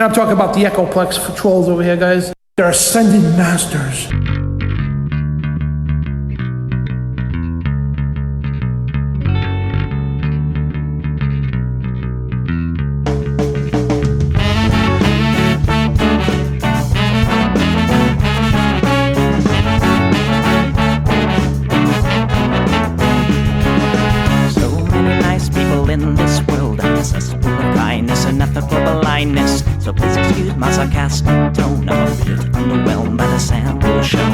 I'm talking about the Echoplex trolls over here, guys. They're ascended masters. So please excuse my sarcastic tone. I'm a bit underwhelmed by the sample shown.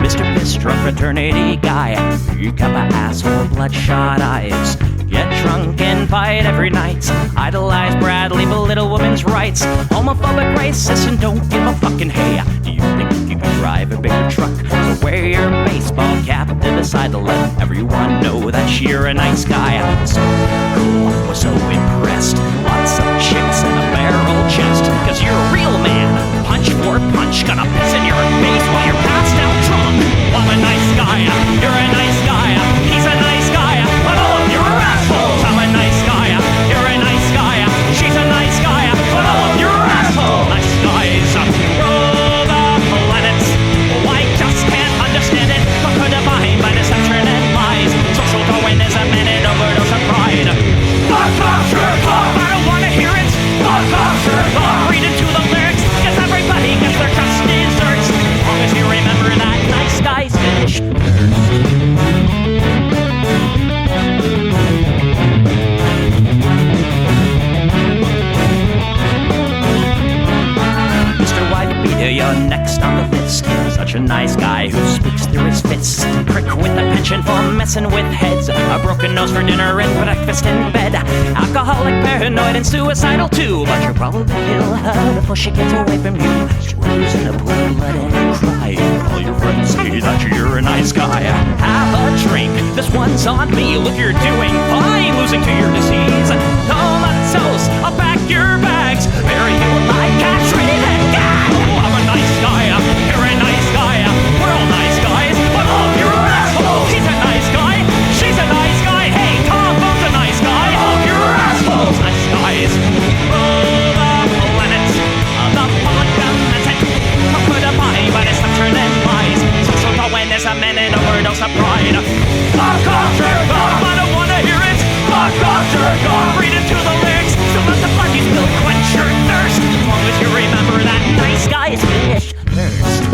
Mr. Bistro fraternity guy, you got my ass full of bloodshot eyes. Get drunk and fight every night. Idolize Bradley, belittle women's rights. Homophobic, racist, and don't give a fucking hey. Do you think you can drive a bigger truck? So wear your baseball cap to decide to let everyone know that you're a nice guy. So cool, was so impressed. Lots of chicks and a barrel chest. Cause you're a real man. Punch for punch, gonna piss in your face while you're passed out drunk. I'm a nice guy, you're a nice guy. He's a nice guy, but all of you are assholes. I'm a nice guy, you're a nice guy. She's a nice guy, but all of you are assholes. Nice guys rule the planet. I just can't understand it. Conquer divine by deception and lies. Social Darwinism and an overdose of pride. I don't wanna hear it. Read into the lyrics, cause everybody gets their just desserts. As long as you remember that nice guys finish first. You're next on the list. Such a nice guy who speaks through his fists. Prick with a penchant for messing with heads. A broken nose for dinner and breakfast in bed. Alcoholic, paranoid, and suicidal too. But you'll probably kill her before she gets away from you. She lives in a pool, letting cry. All your friends say that you're a nice guy. Have a drink, this one's on me. Look, you're doing fine, losing to your disease. Comatose, I'll pack your bags. Bury you like cats ready to go. I'm a nice guy, you're a nice guy. We're all nice guys, but all of you are assholes. He's a nice guy, she's a nice guy. Hey, Tom Bo's a nice guy. All of you are assholes. Nice guys rule the planet. The public limited. Put a body by deception and lies. Social Darwinism and an overdose of pride. Fuck off, jerk off. I don't wanna hear it. Fuck off, jerk off. Read into the lyrics. So let the fucking spill quench your thirst. As long as you remember that nice guys finish first.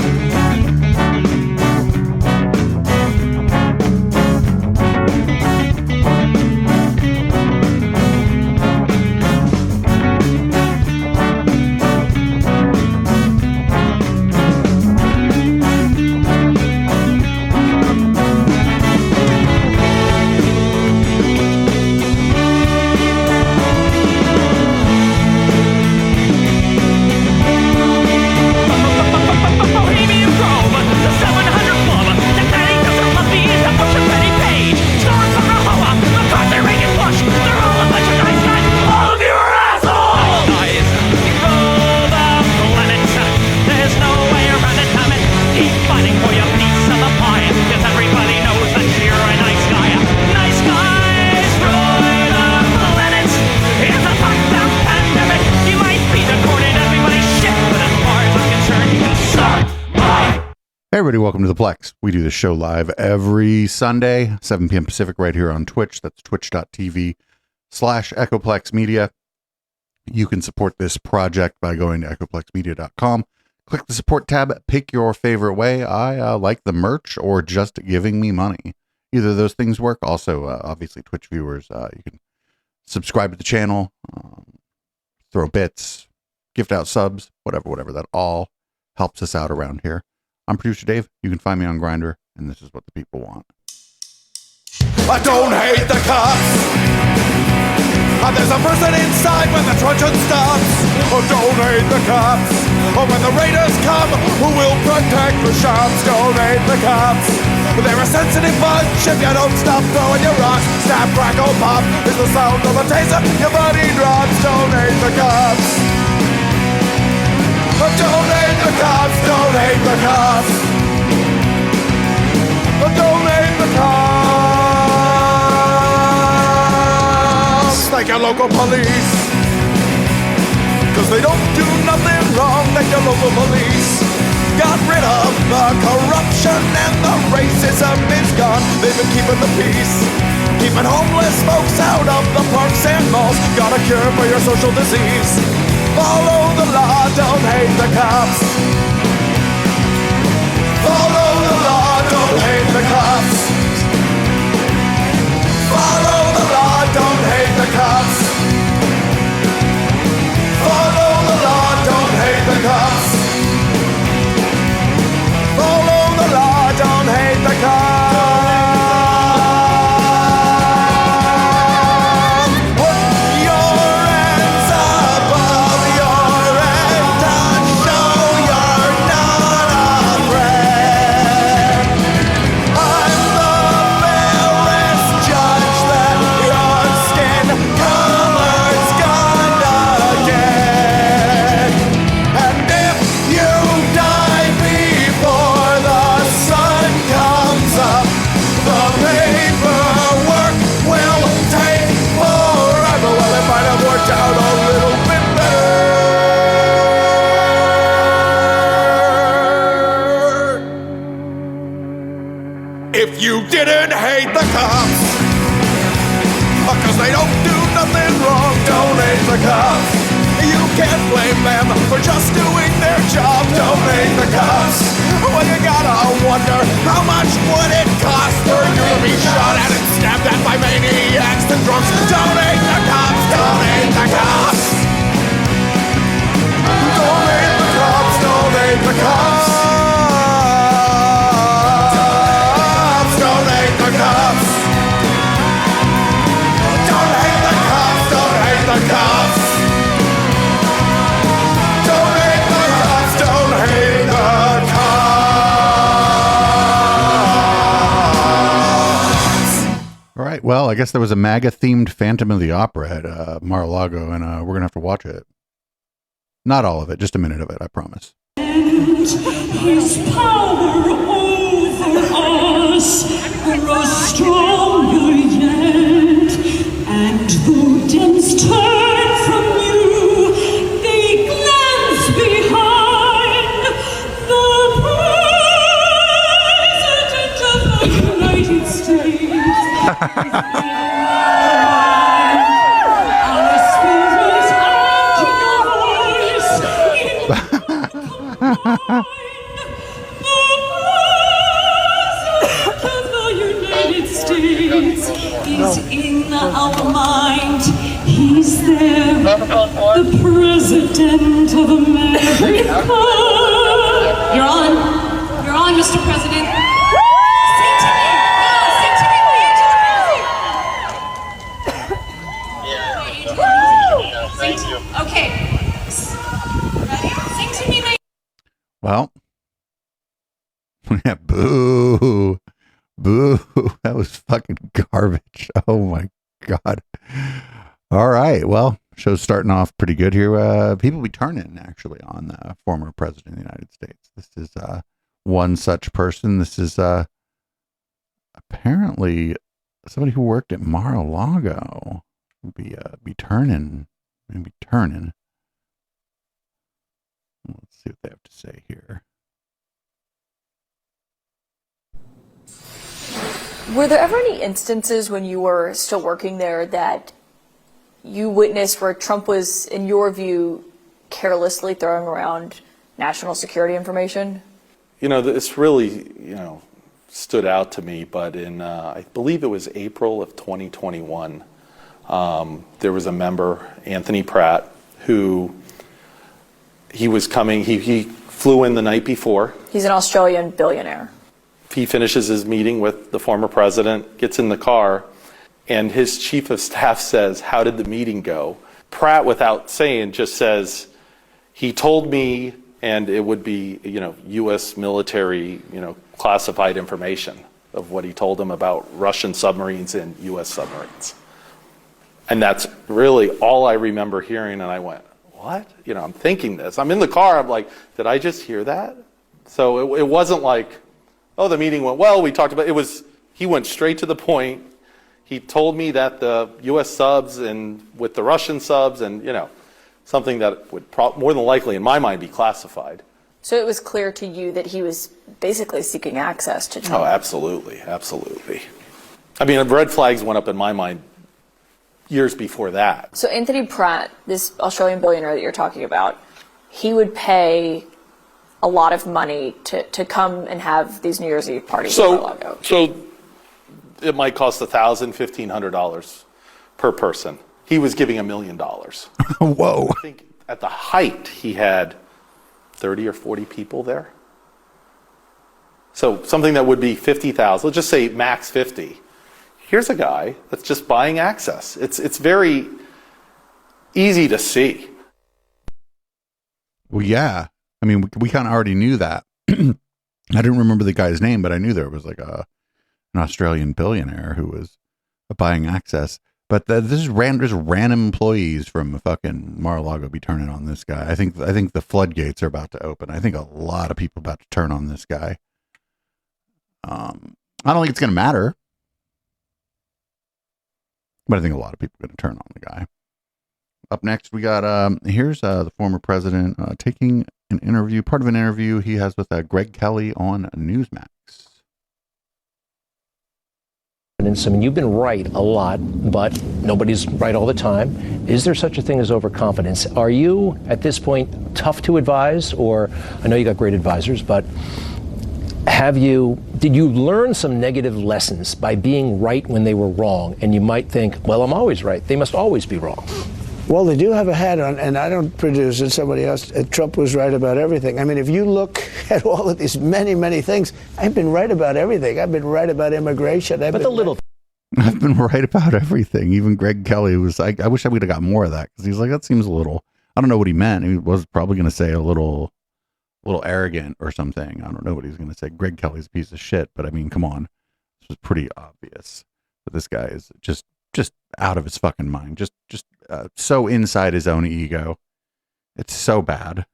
Hey everybody, welcome to the Plex. We do this show live every Sunday, 7 p.m. Pacific, right here on Twitch. That's twitch.tv/Echoplex Media. You can support this project by going to echoplexmedia.com. Click the support tab, pick your favorite way. I like the merch or just giving me money. Either of those things work. Also, obviously, Twitch viewers, you can subscribe to the channel, throw bits, gift out subs, whatever. That all helps us out around here. I'm Producer Dave. You can find me on Grindr, and this is what the people want. I don't hate the cops. There's a person inside when the truncheon stops. Oh, don't hate the cops. Oh, when the raiders come, who will protect the shops? Don't hate the cops. They're a sensitive bunch if you don't stop throwing your rocks. Snap, crackle, pop is the sound of a taser. Your body drops. Don't hate the cops. Don't hate the cops, don't hate the cops. your local police. Cause they don't do nothing wrong, thank your local police. Got rid of the corruption and the racism is gone. They've been keeping the peace, keeping homeless folks out of the parks and malls. Got a cure for your social disease. Follow the law, don't hate the cops. Follow the law, don't hate the cops. Follow the law, don't hate the cops. Follow the law, don't hate the cops. Follow the law, don't hate the cops. Put your hands above your head and show you're not afraid. I'm the fairest judge that your skin color's gonna get. And if you die before the sun comes up, the paperwork will take forever. Well, it might have worked out a little bit better if you didn't hate the cops. Cause they don't do nothing wrong, don't hate the cops. You can't blame them for just doing their job, don't hate the cops. Well, you gotta wonder, how much would it cost for you to be shot at and stabbed at by maniacs and drunks? Don't hate the cops, don't hate the cops. Don't hate the cops, don't hate the cops. Don't hate the cops. Don't hate the cops, don't hate the cops. Don't hate the cops, don't hate the cops. All right. Well, I guess there was a MAGA-themed Phantom of the Opera at Mar-A-Lago, and we're going to have to watch it. Not all of it, just a minute of it, I promise. His power over us grows stronger yet, and though demons turn from you, they glance behind. The President of the United States our spirit and your voice. The United States is in our mind. He's there, the President of America. You're on, Mr. President. Sing to me. No, sing to me. Sing to me. Okay. Ready? Sing to me, mate. Well, yeah, boo. Boo. That was fucking garbage. Oh my God. All right. Well, show's starting off pretty good here. People be turning actually on the former president of the United States. This is one such person. This is apparently somebody who worked at Mar-A-Lago. Be turning. Maybe turning. Let's see what they have to say here. Were there ever any instances when you were still working there that you witnessed where Trump was, in your view, carelessly throwing around national security information? You know, this really, stood out to me, but in, I believe it was April of 2021, there was a member, Anthony Pratt, who he was coming, he flew in the night before. He's an Australian billionaire. He finishes his meeting with the former president, gets in the car, and his chief of staff says, "How did the meeting go?" Pratt, without saying, just says, "He told me," and it would be, U.S. military, classified information of what he told him about Russian submarines and U.S. submarines. And that's really all I remember hearing, and I went, what? I'm thinking this. I'm in the car, I'm like, did I just hear that? So it wasn't like, oh, the meeting went well, we talked about it. He went straight to the point. He told me that the U.S. subs and with the Russian subs and, something that would more than likely, in my mind, be classified. So it was clear to you that he was basically seeking access to Trump. Oh, absolutely. Absolutely. I mean, red flags went up in my mind years before that. So Anthony Pratt, this Australian billionaire that you're talking about, he would pay a lot of money to come and have these New Year's Eve parties at Mar-A-Lago. So it might cost $1,000, $1,500 per person. He was giving $1 million. Whoa. I think at the height he had 30 or 40 people there. So something that would be 50,000, let's just say max 50. Here's a guy that's just buying access. It's very easy to see. Well, yeah. I mean, we kind of already knew that. I didn't remember the guy's name, but I knew there was like an Australian billionaire who was buying access. But this is random employees from fucking Mar-a-Lago be turning on this guy. I think the floodgates are about to open. I think a lot of people about to turn on this guy. I don't think it's going to matter, but I think a lot of people are going to turn on the guy. Up next, we got here's the former president taking an interview, part of an interview he has with Greg Kelly on Newsmax. I mean, you've been right a lot, but nobody's right all the time. Is there such a thing as overconfidence? Are you, at this point, tough to advise? Or, I know you got great advisors, but did you learn some negative lessons by being right when they were wrong? And you might think, well, I'm always right. They must always be wrong. Well, they do have a hat on, and I don't produce it, somebody else. Trump was right about everything. I mean, if you look at all of these many, many things, I've been right about everything. I've been right about immigration. I've been right about everything. Even Greg Kelly was like, I wish I would have got more of that, because he's like, that seems a little, I don't know what he meant. He was probably going to say a little arrogant or something. I don't know what he's going to say. Greg Kelly's a piece of shit, but I mean, come on. This was pretty obvious that this guy is just out of his fucking mind. Just so inside his own ego. It's so bad.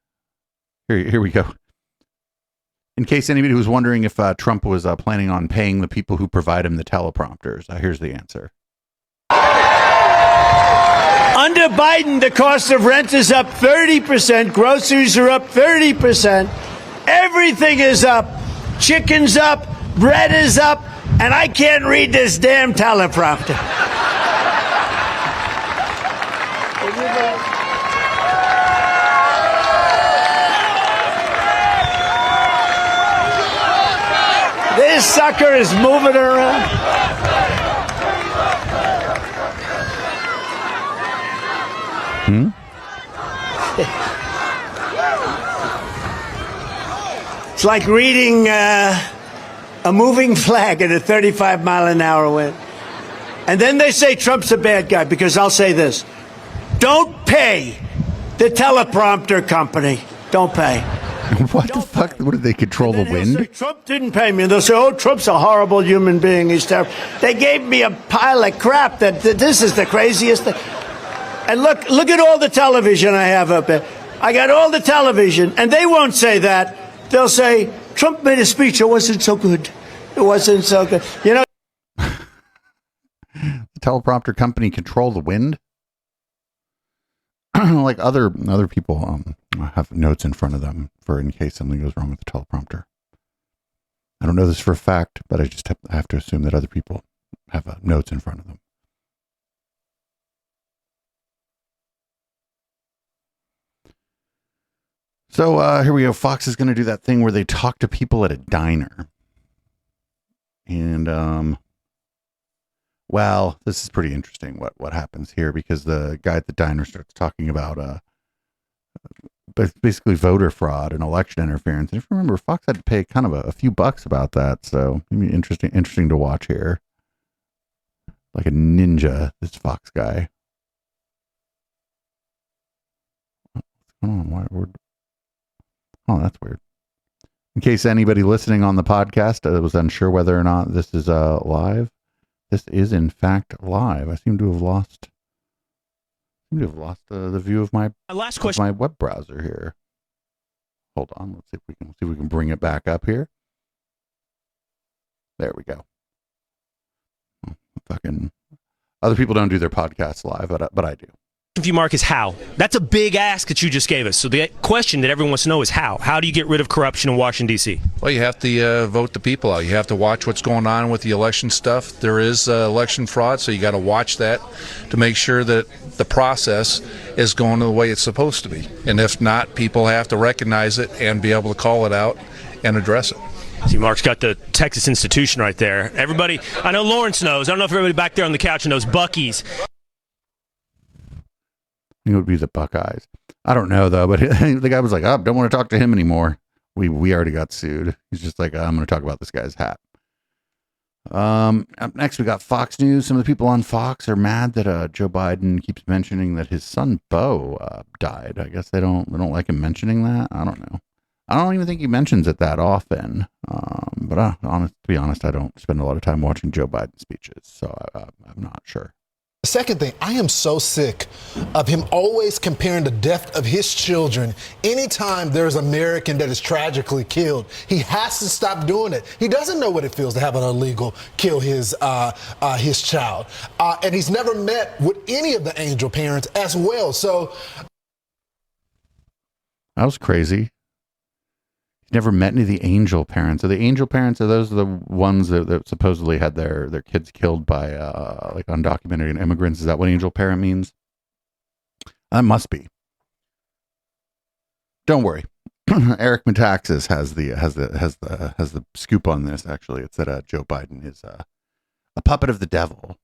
Here we go. In case anybody was wondering if Trump was planning on paying the people who provide him the teleprompters, here's the answer. Under Biden, the cost of rent is up 30%. Groceries are up 30%. Everything is up. Chicken's up. Bread is up. And I can't read this damn teleprompter. This sucker is moving around. It's like reading a moving flag at a 35-mile-an-hour wind. And then they say Trump's a bad guy, because I'll say this. Don't pay the teleprompter company. Don't pay. What the fuck? What, did they control the wind? Say, Trump didn't pay me. And they'll say, oh, Trump's a horrible human being. He's terrible. They gave me a pile of crap that this is the craziest thing. And look at all the television I have up there. I got all the television, and they won't say that. They'll say, Trump made a speech. It wasn't so good. It wasn't so good. You know. The teleprompter company control the wind? Like other people have notes in front of them for in case something goes wrong with the teleprompter. I don't know this for a fact, but I just have to assume that other people have notes in front of them. So here we go. Fox is going to do that thing where they talk to people at a diner. And, well, this is pretty interesting what happens here, because the guy at the diner starts talking about basically voter fraud and election interference. And if you remember, Fox had to pay kind of a few bucks about that. So it'd be interesting to watch here. Like a ninja, this Fox guy. What's going on? Oh, that's weird. In case anybody listening on the podcast was unsure whether or not this is live, this is in fact live. I seem to have lost the view of my web browser here. Hold on, let's see if we can bring it back up here. There we go. Fucking Other people don't do their podcasts live, but I do. For you, Mark, is how. That's a big ask that you just gave us. So the question that everyone wants to know is how. How do you get rid of corruption in Washington, D.C.? Well, you have to vote the people out. You have to watch what's going on with the election stuff. There is election fraud, so you got to watch that to make sure that the process is going the way it's supposed to be. And if not, people have to recognize it and be able to call it out and address it. See, Mark's got the Texas institution right there. Everybody, I know Lawrence knows. I don't know if everybody back there on the couch knows Buc-ee's. It would be the Buckeyes. I don't know though, but the guy was like, "Oh, don't want to talk to him anymore." We already got sued. He's just like, "I'm going to talk about this guy's hat." Up next, we got Fox News. Some of the people on Fox are mad that Joe Biden keeps mentioning that his son Beau died. I guess they don't like him mentioning that. I don't know. I don't even think he mentions it that often. But to be honest, I don't spend a lot of time watching Joe Biden speeches, so I'm not sure. The second thing, I am so sick of him always comparing the death of his children. Anytime there's an American that is tragically killed, he has to stop doing it. He doesn't know what it feels to have an illegal kill his child. And he's never met with any of the angel parents as well. So that was crazy. Never met any of the angel parents. Are the angel parents, are those the ones that supposedly had their kids killed by like undocumented immigrants? Is that what angel parent means? That must be. Don't worry. Eric Metaxas has the scoop on this. Actually, it's that Joe Biden is a puppet of the devil.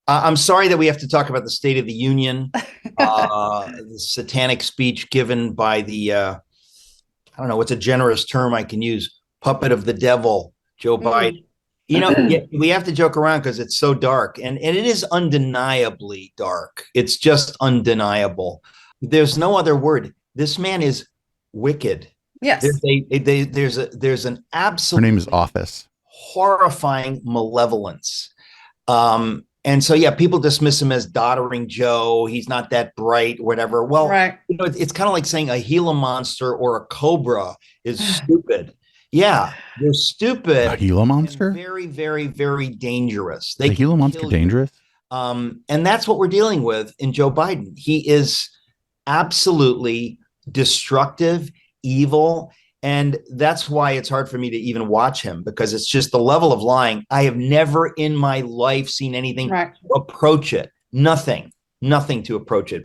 I'm sorry that we have to talk about the State of the Union, the satanic speech given by the I don't know what's a generous term I can use. Puppet of the devil, Joe Biden. You know, we have to joke around because it's so dark, and it is undeniably dark. It's just undeniable. There's no other word. This man is wicked. Yes. There's an absolute. Her name is Office. Horrifying malevolence. And so, yeah, people dismiss him as doddering Joe. He's not that bright, whatever. Well, right. You know, it's kind of like saying a Gila monster or a cobra is stupid. Yeah, they're stupid. A Gila monster? Very, very, very dangerous. Is a Gila monster dangerous? And that's what we're dealing with in Joe Biden. He is absolutely destructive, evil. And that's why it's hard for me to even watch him, because it's just the level of lying. I have never in my life seen anything approach it. Nothing to approach it.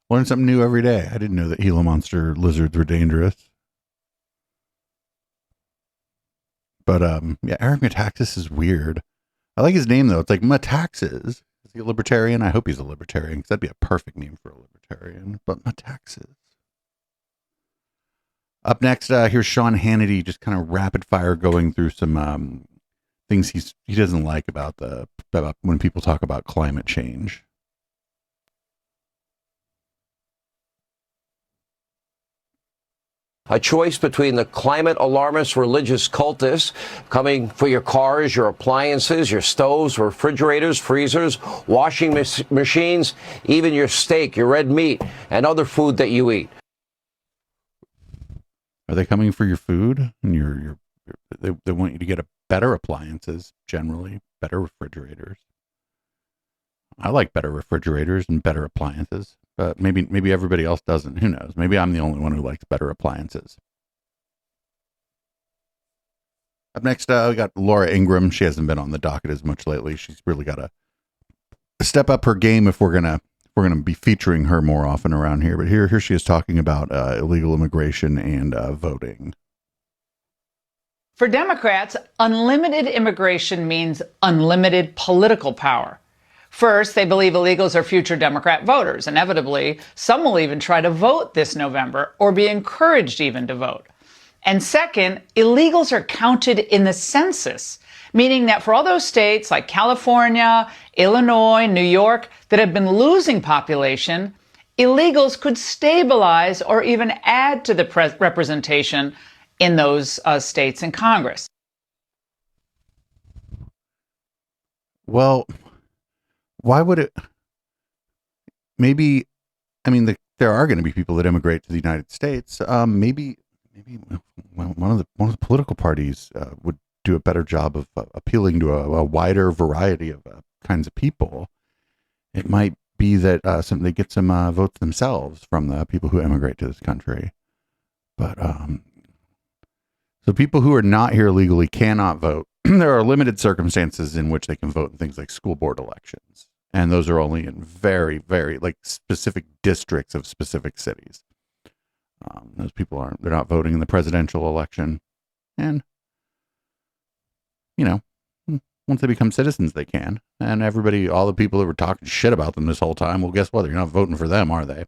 Learn something new every day. I didn't know that Gila monster lizards were dangerous. But yeah, Eric Metaxas is weird. I like his name though. It's like Metaxas. Is he a libertarian? I hope he's a libertarian, because that'd be a perfect name for a libertarian. But Metaxas. Up next, here's Sean Hannity, just kind of rapid fire going through some things he doesn't like about when people talk about climate change. A choice between the climate alarmist religious cultists coming for your cars, your appliances, your stoves, refrigerators, freezers, washing machines, even your steak, your red meat, and other food that you eat. Are they coming for your food? And they want you to get better appliances, generally, better refrigerators. I like better refrigerators and better appliances, but maybe everybody else doesn't. Who knows? Maybe I'm the only one who likes better appliances. Up next, we got Laura Ingraham. She hasn't been on the docket as much lately. She's really got to step up her game if we're gonna be featuring her more often around here. But here she is talking about illegal immigration and voting. For Democrats, unlimited immigration means unlimited political power. First, they believe illegals are future Democrat voters. Inevitably, some will even try to vote this November or be encouraged even to vote. And second, illegals are counted in the census, meaning that for all those states like California, Illinois, New York that have been losing population, illegals could stabilize or even add to the representation in those states in Congress. Well, why would it? Maybe, I mean, there are going to be people that immigrate to the United States. Maybe one of the political parties would do a better job of appealing to a wider variety of kinds of people, it might be that they get some votes themselves from the people who immigrate to this country. But so people who are not here legally cannot vote. There are limited circumstances in which they can vote in things like school board elections, and those are only in very, very like specific districts of specific cities. Those people they're not voting in the presidential election, and you know, once they become citizens, they can. And everybody, all the people that were talking shit about them this whole time, well, guess what? You're not voting for them, are they?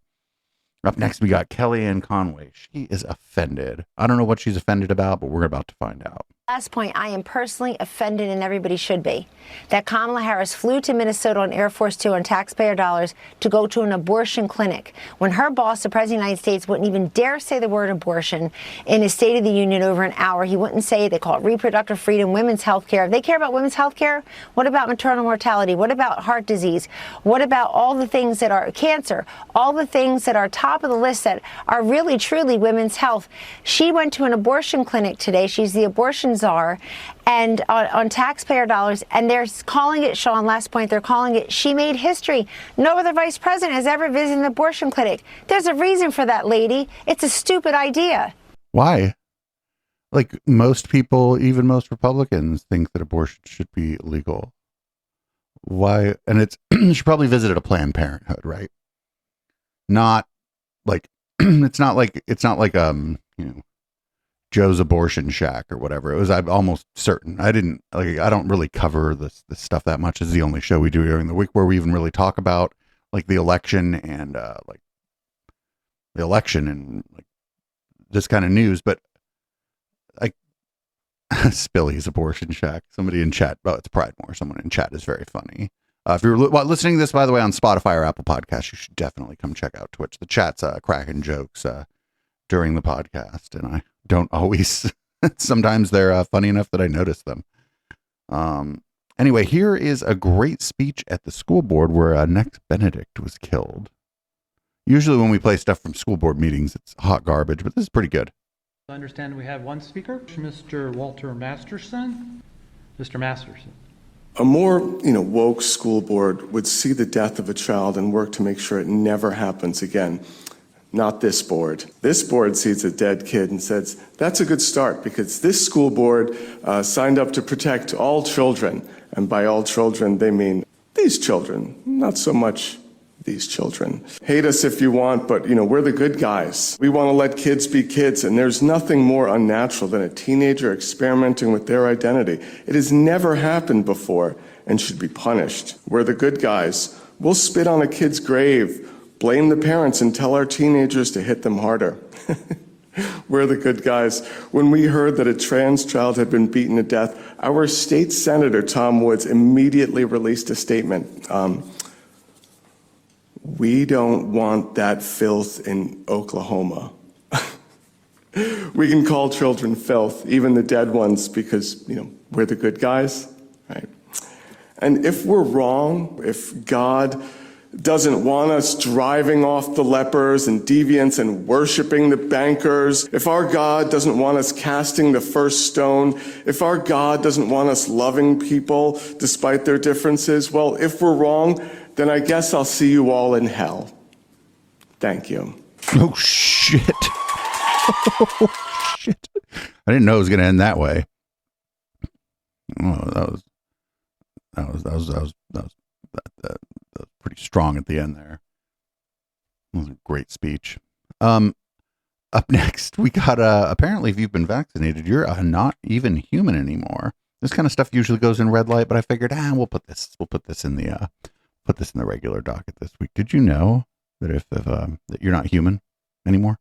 Up next, we got Kellyanne Conway. She is offended. I don't know what she's offended about, but we're about to find out. Last point, I am personally offended, and everybody should be, that Kamala Harris flew to Minnesota on Air Force Two on taxpayer dollars to go to an abortion clinic when her boss, the President of the United States, wouldn't even dare say the word abortion in his State of the Union over an hour. He wouldn't say it. They call it reproductive freedom, women's health care. If they care about women's health care, what about maternal mortality? What about heart disease? What about all the things that are cancer? All the things that are top of the list that are really, truly women's health. She went to an abortion clinic today. She's the abortion czar, and on taxpayer dollars, and they're calling it, Sean, last point, they're calling it, she made history. No other vice president has ever visited an abortion clinic. There's a reason for that, lady. It's a stupid idea. Why? Like most people, even most Republicans, think that abortion should be legal. Why? And she probably visited a Planned Parenthood, right? Not like it's not like you know, Joe's Abortion Shack or whatever. It was, I'm almost certain. I don't really cover this stuff that much. This is the only show we do during the week where we even really talk about like the election and like this kind of news. But like Spilly's Abortion Shack. Somebody in chat, it's Pridemore. Someone in chat is very funny. If you're listening to this, by the way, on Spotify or Apple Podcasts, you should definitely come check out Twitch. The chat's cracking jokes during the podcast, and I don't always. Sometimes they're funny enough that I notice them. Anyway, here is a great speech at the school board where Next Benedict was killed. Usually when we play stuff from school board meetings, it's hot garbage, but this is pretty good. I understand we have one speaker, Mr. Walter Masterson. Mr. Masterson. A more, woke school board would see the death of a child and work to make sure it never happens again. Not this board. This board sees a dead kid and says, that's a good start because this school board signed up to protect all children. And by all children, they mean these children, not so much these children. Hate us if you want, but we're the good guys. We want to let kids be kids, and there's nothing more unnatural than a teenager experimenting with their identity. It has never happened before and should be punished. We're the good guys. We'll spit on a kid's grave, blame the parents, and tell our teenagers to hit them harder. We're the good guys. When we heard that a trans child had been beaten to death, our state senator, Tom Woods, immediately released a statement. We don't want that filth in Oklahoma. We can call children filth, even the dead ones, because, we're the good guys, right? And if we're wrong, if God doesn't want us driving off the lepers and deviants and worshiping the bankers, if our God doesn't want us casting the first stone, if our God doesn't want us loving people despite their differences, well, if we're wrong, then I guess I'll see you all in hell. Thank you. Oh, shit. Oh, shit. I didn't know it was going to end that way. Oh, that was pretty strong at the end there. That was a great speech. Up next, we got, apparently if you've been vaccinated, you're not even human anymore. This kind of stuff usually goes in red light, but I figured, we'll put this in the, put this in the regular docket this week. Did you know that that you're not human anymore?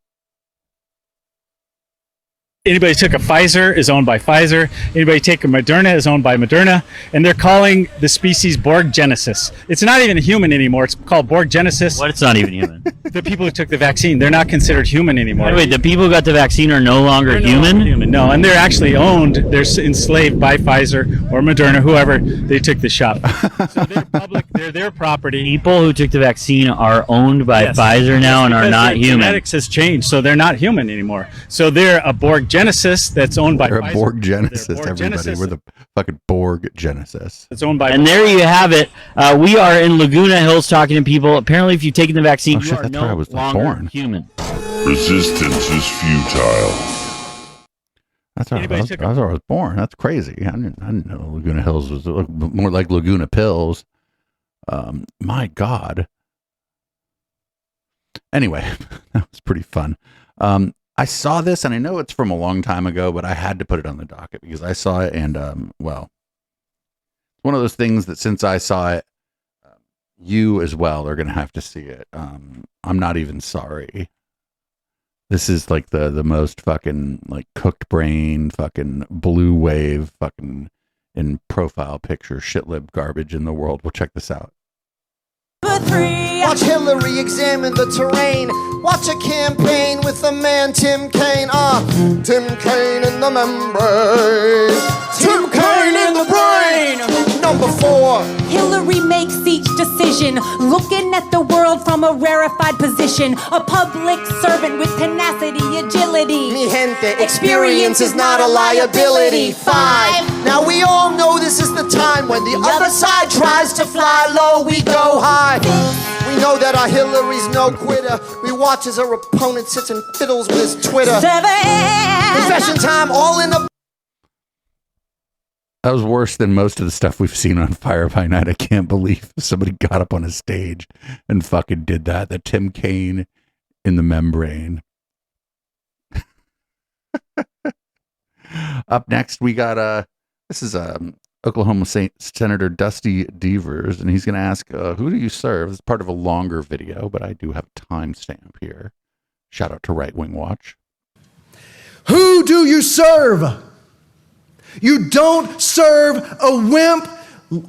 Anybody took a Pfizer is owned by Pfizer. Anybody take a Moderna is owned by Moderna. And they're calling the species Borg Genesis. It's not even a human anymore. It's called Borg Genesis. What? It's not even human. The people who took the vaccine, they're not considered human anymore. Wait, the people who got the vaccine are no longer human? No, and they're actually owned. They're enslaved by Pfizer or Moderna, whoever they took the shot. So they're public. They're their property. People who took the vaccine are owned by Pfizer now and are not human. Genetics has changed, so they're not human anymore. So they're a Borg Genesis that's owned by They're a Pfizer. Borg Genesis, They're Borg everybody. Genesis. We're the fucking Borg Genesis. It's owned by. And there you have it. We are in Laguna Hills talking to people. Apparently, if you've taken the vaccine, Oh, you shit, are that's where I no was longer born. human. Resistance is futile. That's where I was born. That's crazy. I didn't know Laguna Hills was more like Laguna Pills. My God. Anyway, that was pretty fun. I saw this, and I know it's from a long time ago, but I had to put it on the docket because I saw it, and well, one of those things that since I saw it, you as well are going to have to see it. I'm not even sorry. This is like the most fucking like cooked brain, fucking blue wave, fucking in profile picture shitlib garbage in the world. Well, check this out. Watch Hillary examine the terrain. Watch a campaign with the man Tim Kaine. Tim Kaine in the membrane. Tim Kaine in the brain. Number 4. Hillary makes each decision, looking at the world from a rarefied position. A public servant with tenacity, agility. Mi gente, experience is not a liability. 5. Now we all know this is the time when the other side tries to fly low, we go high. We know that our Hillary's no quitter. We watch as her opponent sits and fiddles with his Twitter. 7. Confession time, all in the... That was worse than most of the stuff we've seen on Fire by Night. I can't believe somebody got up on a stage and fucking did that. The Tim Kaine in the membrane. Up next, we got this is Oklahoma Senator Dusty Devers, and he's going to ask, who do you serve? It's part of a longer video, but I do have a timestamp here. Shout out to Right Wing Watch. Who do you serve? You don't serve a wimp,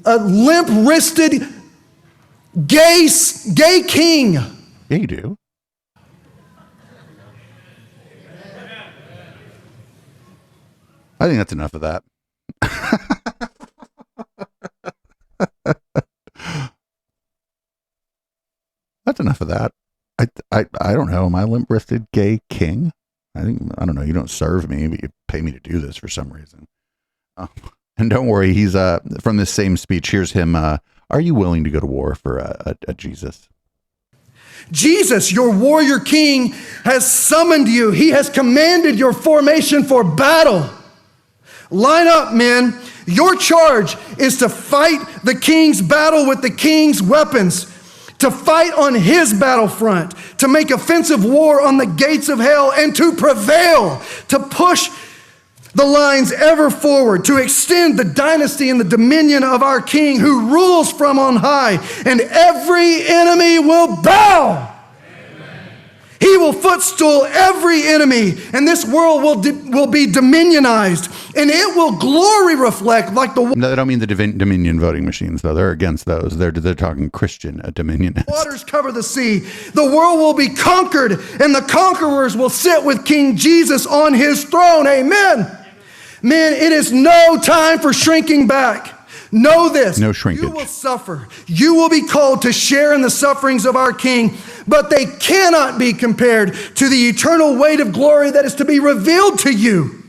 a limp-wristed gay king. Yeah, you do. I think that's enough of that. That's enough of that. I don't know. Am I limp-wristed gay king? I don't know. You don't serve me, but you pay me to do this for some reason. And don't worry, he's from this same speech. Here's him. Are you willing to go to war for a Jesus? Jesus, your warrior king, has summoned you. He has commanded your formation for battle. Line up, men. Your charge is to fight the king's battle with the king's weapons, to fight on his battlefront, to make offensive war on the gates of hell, and to prevail, to push the lines ever forward, to extend the dynasty and the dominion of our King who rules from on high, and every enemy will bow. He will footstool every enemy, and this world will be dominionized, and it will glory reflect like the... No, they don't mean the Dominion voting machines, though. They're against those. They're talking Christian Dominionists. Waters cover the sea. The world will be conquered, and the conquerors will sit with King Jesus on his throne. Amen. Man, it is no time for shrinking back. Know this. No shrinkage. You will suffer. You will be called to share in the sufferings of our King, but they cannot be compared to the eternal weight of glory that is to be revealed to you.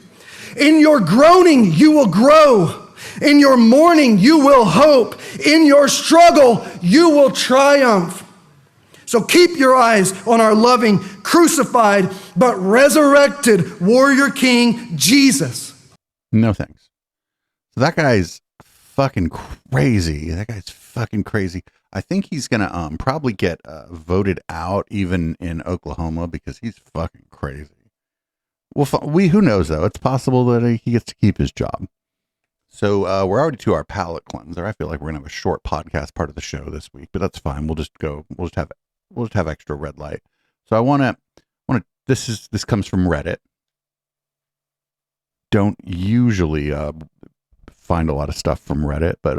In your groaning, you will grow. In your mourning, you will hope. In your struggle, you will triumph. So keep your eyes on our loving, crucified, but resurrected warrior King, Jesus. No thanks. So that guy's fucking crazy. That guy's fucking crazy. I think he's gonna probably get voted out even in Oklahoma because he's fucking crazy. Well, who knows though? It's possible that he gets to keep his job. So we're already to our palate cleanser. I feel like we're gonna have a short podcast part of the show this week, but that's fine. We'll just have extra red light. So I want to. This comes from Reddit. Don't usually find a lot of stuff from Reddit, but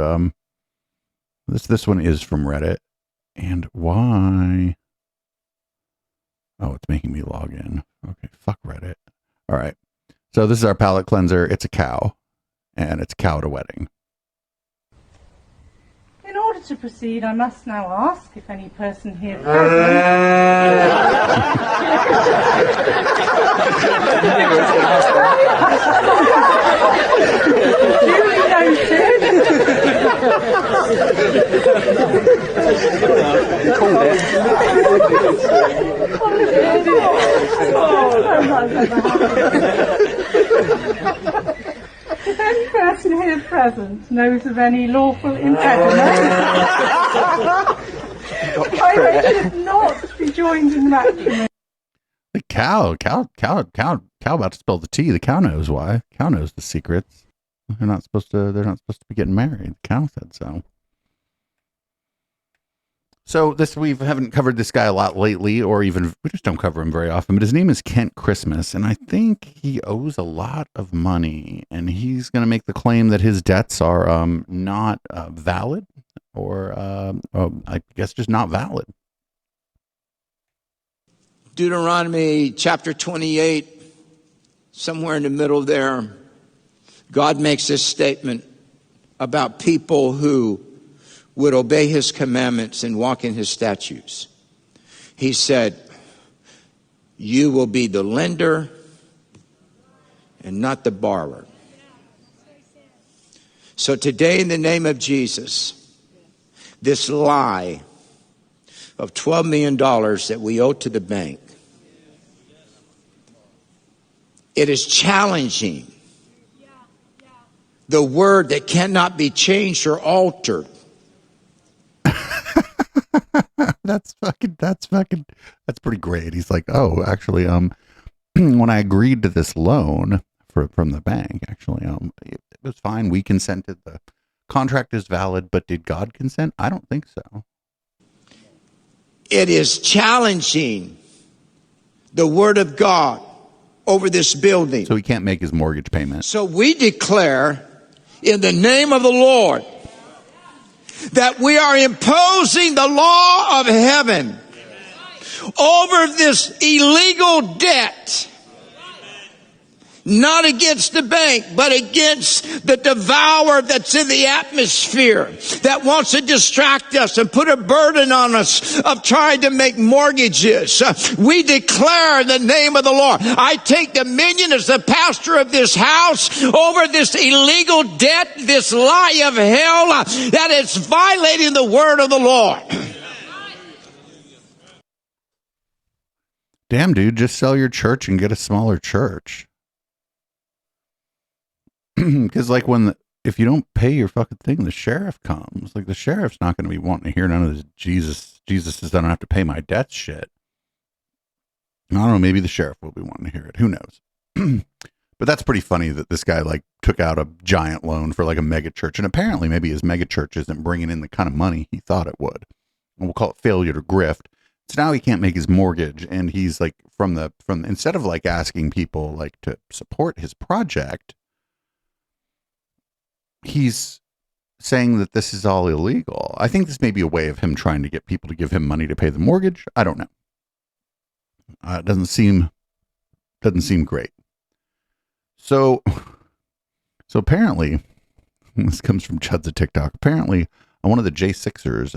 this one is from Reddit. And why? Oh, it's making me log in. Okay, fuck Reddit. All right. So this is our palate cleanser. It's a cow, and it's cow at a wedding. In order to proceed, I must now ask if any person here if any person here present knows of any lawful impediment, I should not be joined in matrimony. The cow about to spill the tea. The cow knows why. Cow knows the secrets. They're not supposed to be getting married. The cow said so. So we haven't covered this guy a lot lately, or even we just don't cover him very often, but his name is Kent Christmas, and I think he owes a lot of money, and he's going to make the claim that his debts are not valid, or I guess just not valid. Deuteronomy chapter 28, somewhere in the middle there, God makes this statement about people who would obey his commandments and walk in his statutes. He said, you will be the lender and not the borrower. So today, in the name of Jesus, this lie of $12 million that we owe to the bank, it is challenging the word that cannot be changed or altered. That's pretty great. He's like, oh, actually, when I agreed to this loan from the bank, actually, it was fine. We consented. The contract is valid, but did God consent? I don't think so. It is challenging the word of God over this building. So he can't make his mortgage payment. So we declare in the name of the Lord that we are imposing the law of heaven over this illegal debt, not against the bank, but against the devourer that's in the atmosphere that wants to distract us and put a burden on us of trying to make mortgages. We declare in the name of the Lord, I take dominion as the pastor of this house over this illegal debt, this lie of hell that is violating the word of the Lord. Damn, dude, just sell your church and get a smaller church. Because like if you don't pay your fucking thing, the sheriff comes. Like the sheriff's not going to be wanting to hear none of this Jesus says I don't have to pay my debts shit. I don't know, maybe the sheriff will be wanting to hear it. Who knows? But that's pretty funny that this guy like took out a giant loan for like a mega church, and apparently maybe his mega church isn't bringing in the kind of money he thought it would. And we'll call it failure to grift. So now he can't make his mortgage, and he's like from instead of like asking people like to support his project, he's saying that this is all illegal. I think this may be a way of him trying to get people to give him money to pay the mortgage. I don't know. It doesn't seem great. So apparently, this comes from Chud's at TikTok. Apparently, one of the J6ers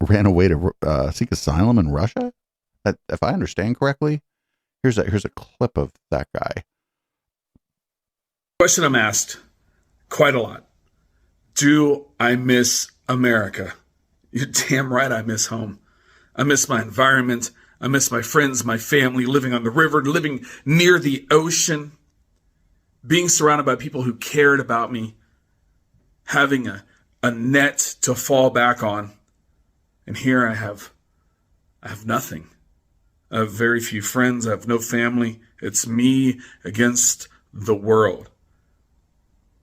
ran away to seek asylum in Russia. If I understand correctly, here's a clip of that guy. Question I'm asked quite a lot. Do I miss America? You're damn right I miss home. I miss my environment. I miss my friends, my family, living on the river, living near the ocean, being surrounded by people who cared about me, having a net to fall back on. And here I have nothing. I have very few friends. I have no family. It's me against the world.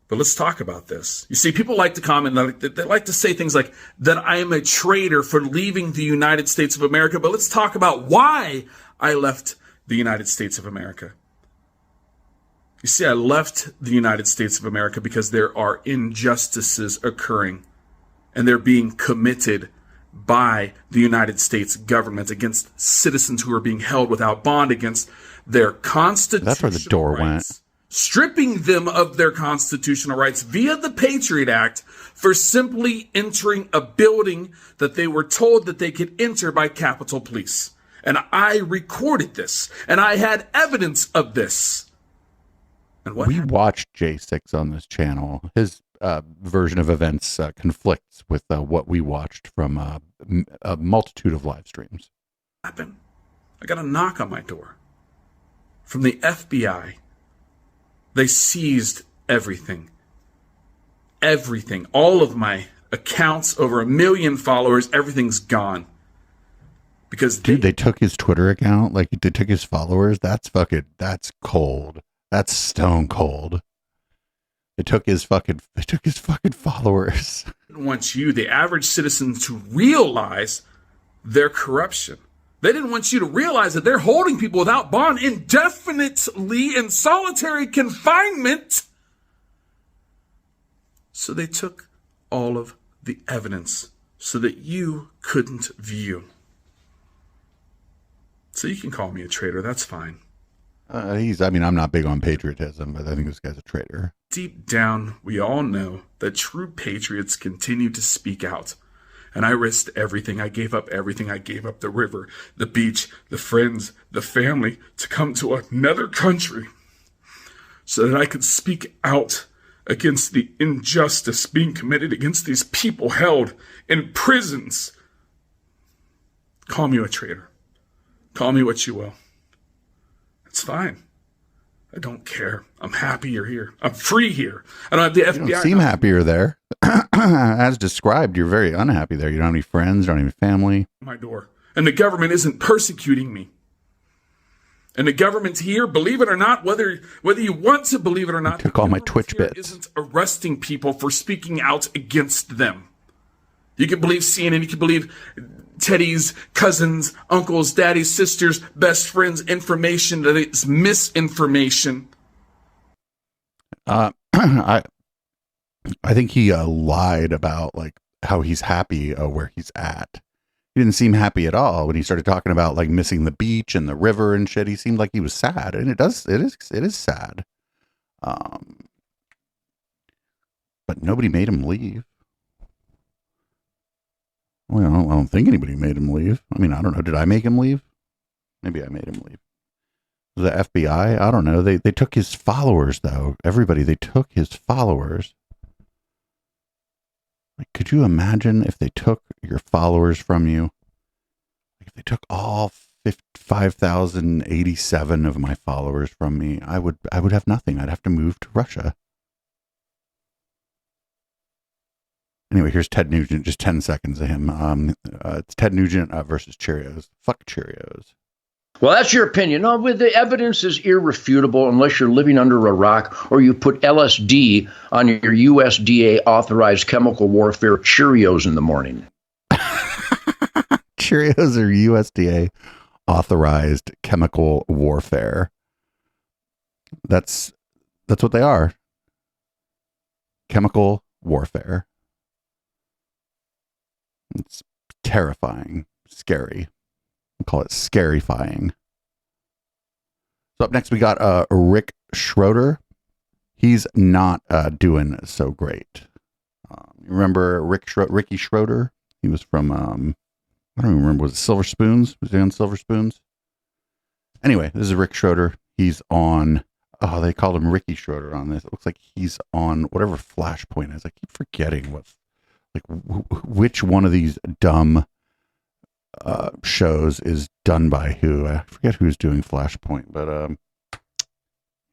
But let's talk about this. You see, people like to comment, they like to say things like that I am a traitor for leaving the United States of America. But let's talk about why I left the United States of America. You see, I left the United States of America because there are injustices occurring, and they're being committed by the United States government against citizens who are being held without bond, against their constitutional That's where the door rights. went. stripping them of their constitutional rights via the Patriot Act for simply entering a building that they were told that they could enter by Capitol Police. And I recorded this, and I had evidence of this. And what we watched J6 on this channel. His version of events conflicts with what we watched from a multitude of live streams. Happened? I got a knock on my door from the FBI. They seized everything. Everything. All of my accounts, over 1 million followers, everything's gone. Because they took his Twitter account, like they took his followers. That's cold. That's stone cold. They took his fucking followers. They didn't want you, the average citizen, to realize their corruption. They didn't want you to realize that they're holding people without bond indefinitely in solitary confinement. So they took all of the evidence so that you couldn't view. So you can call me a traitor. That's fine. I'm not big on patriotism, but I think this guy's a traitor. Deep down, we all know that true patriots continue to speak out. And I risked everything. I gave up everything. I gave up the river, the beach, the friends, the family to come to another country so that I could speak out against the injustice being committed against these people held in prisons. Call me a traitor. Call me what you will. It's fine. I don't care. I'm happy you're here. I'm free here. I don't have the FBI. You don't seem happier there. As described, you're very unhappy there. You don't have any friends, don't have any family. My door. And the government isn't persecuting me. And the government's here, believe it or not, whether you want to believe it or not. Took all my Twitch bits. Isn't arresting people for speaking out against them. You can believe CNN, you can believe Teddy's cousins, uncles, daddies, sisters, best friends, information that is misinformation. I think he lied about like how he's happy where he's at. He didn't seem happy at all when he started talking about like missing the beach and the river and shit. He seemed like he was sad, and it is sad. But nobody made him leave. Well, I don't think anybody made him leave. I mean, I don't know. Did I make him leave? Maybe I made him leave. The FBI? I don't know. They took his followers, though. Everybody, they took his followers. Like, could you imagine if they took your followers from you? Like, if they took all 5,087 of my followers from me, I would have nothing. I'd have to move to Russia. Anyway, here's Ted Nugent, just 10 seconds of him. It's Ted Nugent versus Cheerios. Fuck Cheerios. Well, that's your opinion. No, but the evidence is irrefutable unless you're living under a rock or you put LSD on your USDA-authorized chemical warfare Cheerios in the morning. Cheerios are USDA-authorized chemical warfare. That's what they are. Chemical warfare. It's terrifying, scary. We'll call it scarifying. So up next we got Rick Schroeder. He's not doing so great. You remember Ricky Schroeder? He was from I don't even remember. Was it Silver Spoons? Was he on Silver Spoons? Anyway, this is Rick Schroeder. He's on. Oh, they called him Ricky Schroeder on this. It looks like he's on whatever Flashpoint is. I keep forgetting what. Like, which one of these dumb shows is done by who? I forget who's doing Flashpoint, but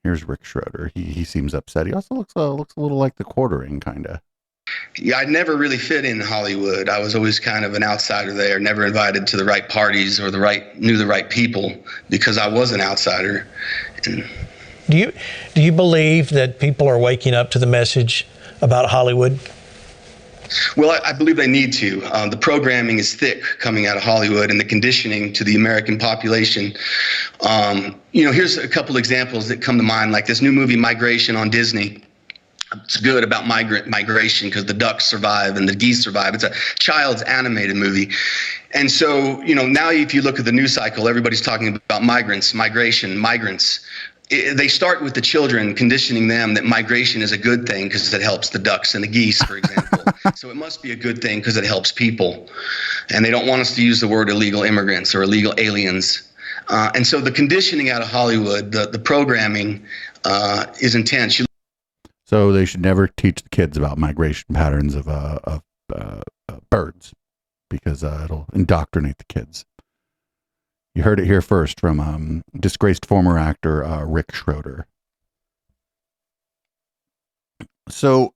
here's Rick Schroeder. He seems upset. He also looks a little like the Quartering, kind of. Yeah, I never really fit in Hollywood. I was always kind of an outsider there, never invited to the right parties or knew the right people because I was an outsider. And do you believe that people are waking up to the message about Hollywood? Well, I believe they need to. The programming is thick coming out of Hollywood and the conditioning to the American population. Here's a couple examples that come to mind, like this new movie, Migration, on Disney. It's good about migration because the ducks survive and the geese survive. It's a child's animated movie. And so, now if you look at the news cycle, everybody's talking about migrants, migration, migrants. they start with the children, conditioning them that migration is a good thing because it helps the ducks and the geese, for example. So it must be a good thing because it helps people. And they don't want us to use the word illegal immigrants or illegal aliens. And so the conditioning out of Hollywood, the programming is intense. So they should never teach the kids about migration patterns of birds because it'll indoctrinate the kids. You heard it here first from disgraced former actor Rick Schroeder. So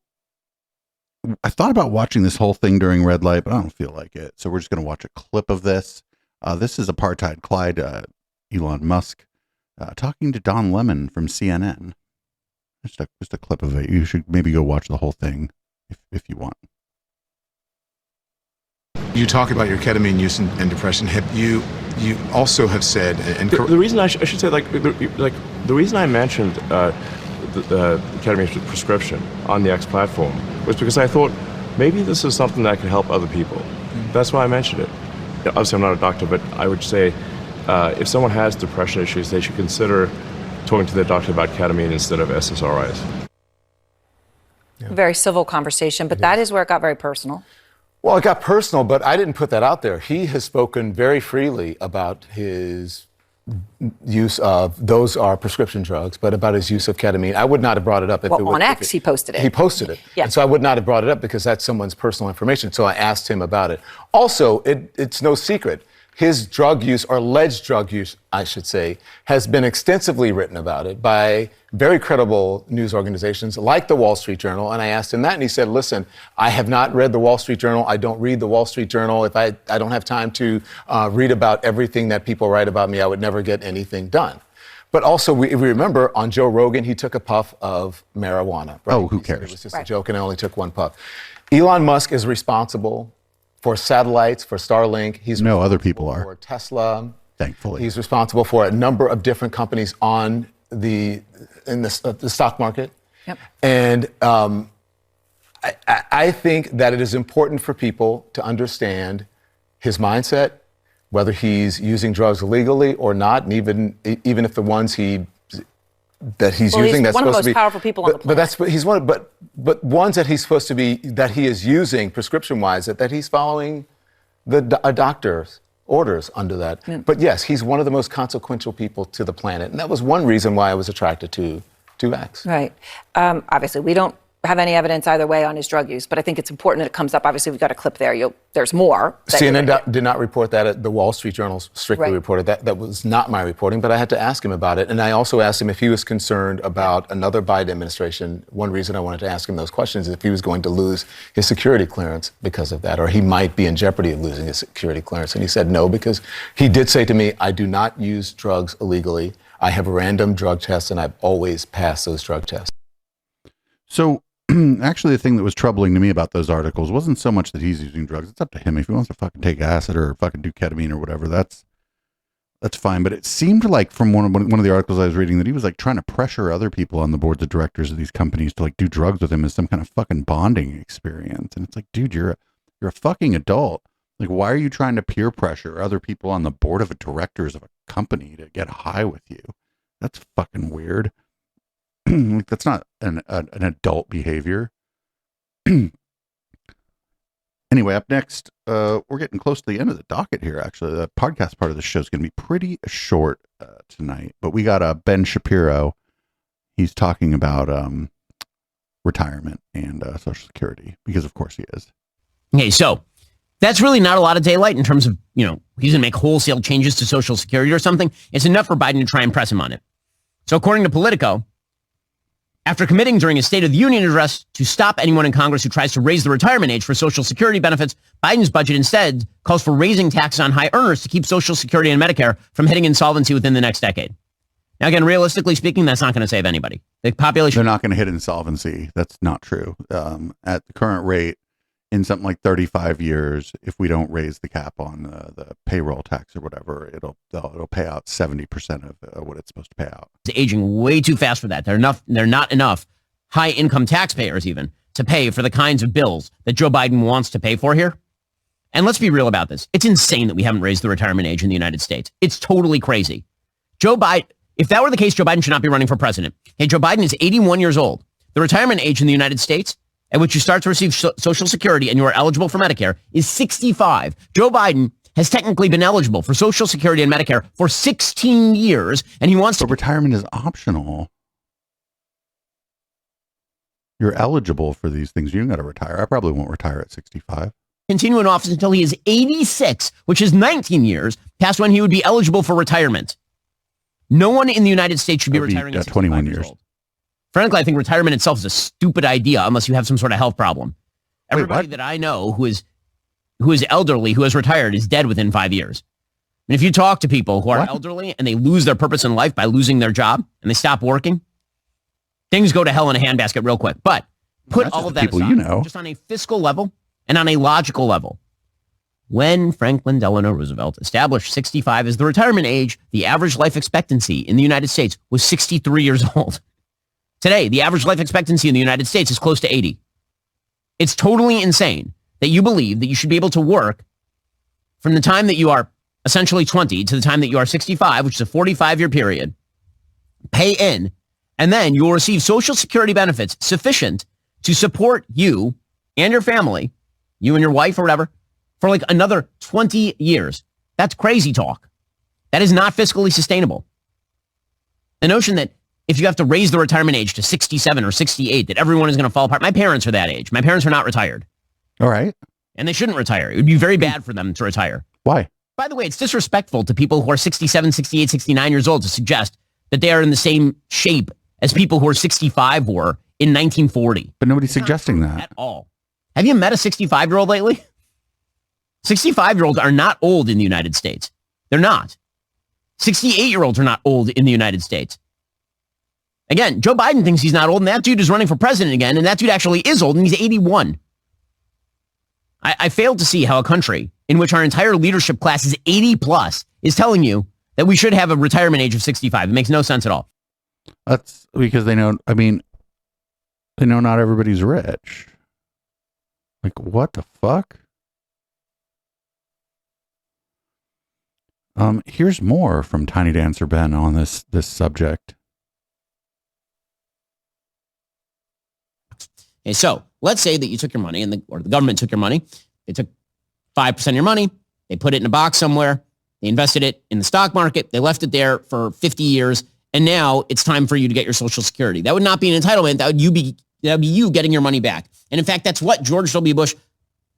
I thought about watching this whole thing during red light, but I don't feel like it. So we're just going to watch a clip of this. This is Apartheid Clyde, Elon Musk, talking to Don Lemon from CNN. Just a clip of it. You should maybe go watch the whole thing if you want. You talk about your ketamine use and depression. You also have said, and the reason I should say, the reason I mentioned the ketamine prescription on the X platform was because I thought maybe this is something that could help other people. That's why I mentioned it. Obviously, I'm not a doctor, but I would say if someone has depression issues, they should consider talking to their doctor about ketamine instead of SSRIs. Very civil conversation, but that is where it got very personal. Well, it got personal, but I didn't put that out there. He has spoken very freely about his use of, those are prescription drugs, but about his use of ketamine. I would not have brought it up if it was... on X, he posted it. He posted it. Yeah. And so I would not have brought it up because that's someone's personal information. So I asked him about it. Also, it's no secret. His drug use, or alleged drug use, I should say, has been extensively written about it by very credible news organizations like the Wall Street Journal. And I asked him that, and he said, listen, I have not read the Wall Street Journal. I don't read the Wall Street Journal. If I don't have time to read about everything that people write about me, I would never get anything done. But also, if we remember, on Joe Rogan, he took a puff of marijuana. Right? Oh, who cares? It was just a joke, and I only took one puff. Elon Musk is responsible for satellites, for Starlink. No, other people are. For Tesla. Thankfully. He's responsible for a number of different companies in the stock market. Yep. And I think that it is important for people to understand his mindset, whether he's using drugs illegally or not, and even if the ones he's using, that's one of the supposed to be most powerful people on the planet. But he's one. But ones that he's supposed to be, that he is using prescription-wise, that he's following a doctor's orders under that. Mm. But yes, he's one of the most consequential people to the planet, and that was one reason why I was attracted to X. Right. Obviously, we don't have any evidence either way on his drug use, but I think it's important that it comes up. Obviously, we've got a clip there. There's more. CNN did not report that. The Wall Street Journal strictly Right. reported that. That was not my reporting, but I had to ask him about it. And I also asked him if he was concerned about another Biden administration. One reason I wanted to ask him those questions is if he was going to lose his security clearance because of that, or he might be in jeopardy of losing his security clearance. And he said no, because he did say to me, I do not use drugs illegally. I have random drug tests, and I've always passed those drug tests. So actually, the thing that was troubling to me about those articles wasn't so much that he's using drugs. It's up to him. If he wants to fucking take acid or fucking do ketamine or whatever, that's fine. But it seemed like from one of the articles I was reading that he was like trying to pressure other people on the boards of directors of these companies to like do drugs with him as some kind of fucking bonding experience. And it's like, dude, you're a fucking adult. Like, why are you trying to peer pressure other people on the board of directors of a company to get high with you? That's fucking weird. Like, that's not an adult behavior. Anyway, up next, we're getting close to the end of the docket here, actually. The podcast part of the show is going to be pretty short tonight, but we got Ben Shapiro. He's talking about retirement and Social Security, because of course he is. Okay, so that's really not a lot of daylight in terms of, he's going to make wholesale changes to Social Security or something. It's enough for Biden to try and press him on it. So according to Politico, after committing during his State of the Union address to stop anyone in Congress who tries to raise the retirement age for Social Security benefits, Biden's budget instead calls for raising taxes on high earners to keep Social Security and Medicare from hitting insolvency within the next decade. Now, again, realistically speaking, that's not going to save anybody. The population... They're not going to hit insolvency. That's not true. At the current rate, in something like 35 years, if we don't raise the cap on the payroll tax or whatever, it'll pay out 70% of what it's supposed to pay out. It's aging way too fast for that. They're not enough high-income taxpayers even to pay for the kinds of bills that Joe Biden wants to pay for here. And let's be real about this. It's insane that we haven't raised the retirement age in the United States. It's totally crazy. Joe Biden, If that were the case, Joe Biden should not be running for president. Hey, Joe Biden is 81 years old. The retirement age in the United States at which you start to receive Social Security and you are eligible for Medicare is 65. Joe Biden has technically been eligible for Social Security and Medicare for 16 years, and he wants to... But retirement is optional. You're eligible for these things. You don't got to retire. I probably won't retire at 65. Continue in office until he is 86, which is 19 years past when he would be eligible for retirement. No one in the United States should be retiring at 21 years old. Frankly, I think retirement itself is a stupid idea unless you have some sort of health problem. Everybody that I know who is elderly, who has retired, is dead within 5 years. And if you talk to people who are elderly and they lose their purpose in life by losing their job and they stop working, things go to hell in a handbasket real quick. But put all of that people aside, you know. just on a fiscal level and on a logical level. When Franklin Delano Roosevelt established 65 as the retirement age, the average life expectancy in the United States was 63 years old. Today, the average life expectancy in the United States is close to 80. It's totally insane that you believe that you should be able to work from the time that you are essentially 20 to the time that you are 65, which is a 45-year period, pay in, and then you will receive Social Security benefits sufficient to support you and your family, you and your wife or whatever, for like another 20 years. That's crazy talk. That is not fiscally sustainable. The notion that if you have to raise the retirement age to 67 or 68, that everyone is going to fall apart. My parents are that age. My parents are not retired. All right. And they shouldn't retire. It would be very bad for them to retire. Why? By the way, it's disrespectful to people who are 67, 68, 69 years old to suggest that they are in the same shape as people who are 65 were in 1940. But nobody's suggesting that. At all. Have you met a 65-year-old lately? 65-year-olds are not old in the United States. They're not. 68-year-olds are not old in the United States. Again, Joe Biden thinks he's not old, and that dude is running for president again, and that dude actually is old, and he's 81. I failed to see how a country in which our entire leadership class is 80 plus is telling you that we should have a retirement age of 65. It makes no sense at all. That's because they know, they know not everybody's rich. Like, what the fuck? Here's more from Tiny Dancer Ben on this subject. Okay, so let's say that you took your money or the government took your money. They took 5% of your money. They put it in a box somewhere. They invested it in the stock market. They left it there for 50 years. And now it's time for you to get your Social Security. That would not be an entitlement. That would be you getting your money back. And in fact, that's what George W. Bush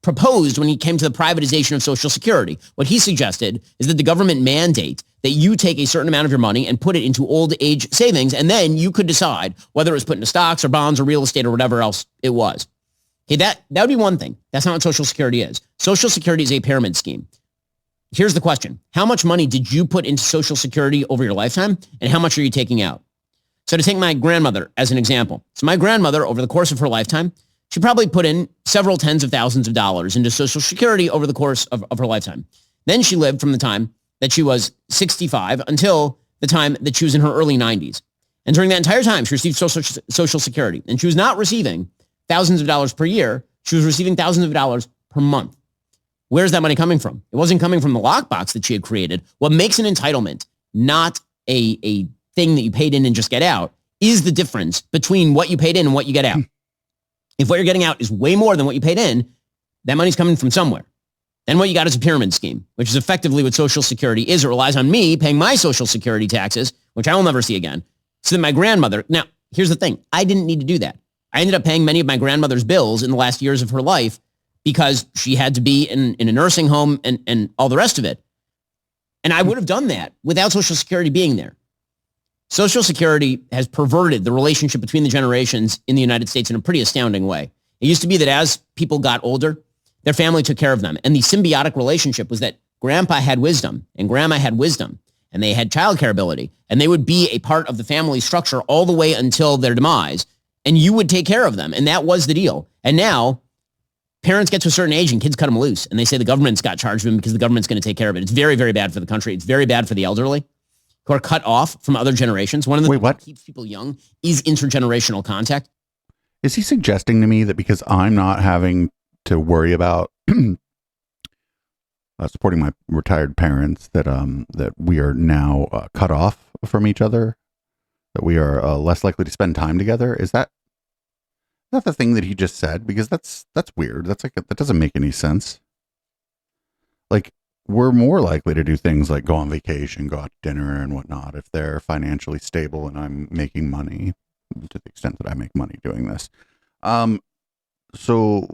proposed when he came to the privatization of Social Security. What he suggested is that the government mandate that you take a certain amount of your money and put it into old age savings, and then you could decide whether it was put into stocks or bonds or real estate or whatever else it was. Okay, that would be one thing. That's not what Social Security is. Social Security is a pyramid scheme. Here's the question. How much money did you put into Social Security over your lifetime, and how much are you taking out? So to take my grandmother as an example. So my grandmother, over the course of her lifetime, she probably put in several tens of thousands of dollars into Social Security over the course of her lifetime. Then she lived from the time that she was 65 until the time that she was in her early 90s. And during that entire time, she received Social Security. And she was not receiving thousands of dollars per year. She was receiving thousands of dollars per month. Where's that money coming from? It wasn't coming from the lockbox that she had created. What makes an entitlement not a thing that you paid in and just get out is the difference between what you paid in and what you get out. If what you're getting out is way more than what you paid in, that money's coming from somewhere. Then what you got is a pyramid scheme, which is effectively what Social Security is. It relies on me paying my Social Security taxes, which I will never see again. So that my grandmother, now, here's the thing. I didn't need to do that. I ended up paying many of my grandmother's bills in the last years of her life because she had to be in a nursing home and all the rest of it. And I would have done that without Social Security being there. Social Security has perverted the relationship between the generations in the United States in a pretty astounding way. It used to be that as people got older, their family took care of them. And the symbiotic relationship was that grandpa had wisdom and grandma had wisdom and they had childcare ability and they would be a part of the family structure all the way until their demise. And you would take care of them. And that was the deal. And now parents get to a certain age and kids cut them loose and they say the government's got charge of them because the government's going to take care of it. It's very, very bad for the country. It's very bad for the elderly who are cut off from other generations. One of the things that keeps people young is intergenerational contact. Is he suggesting to me that because I'm not having to worry about supporting my retired parents, that that we are now cut off from each other, that we are less likely to spend time together. Is that the thing that he just said? Because that's weird. That doesn't make any sense. Like, we're more likely to do things like go on vacation, go out to dinner and whatnot if they're financially stable and I'm making money, to the extent that I make money doing this. So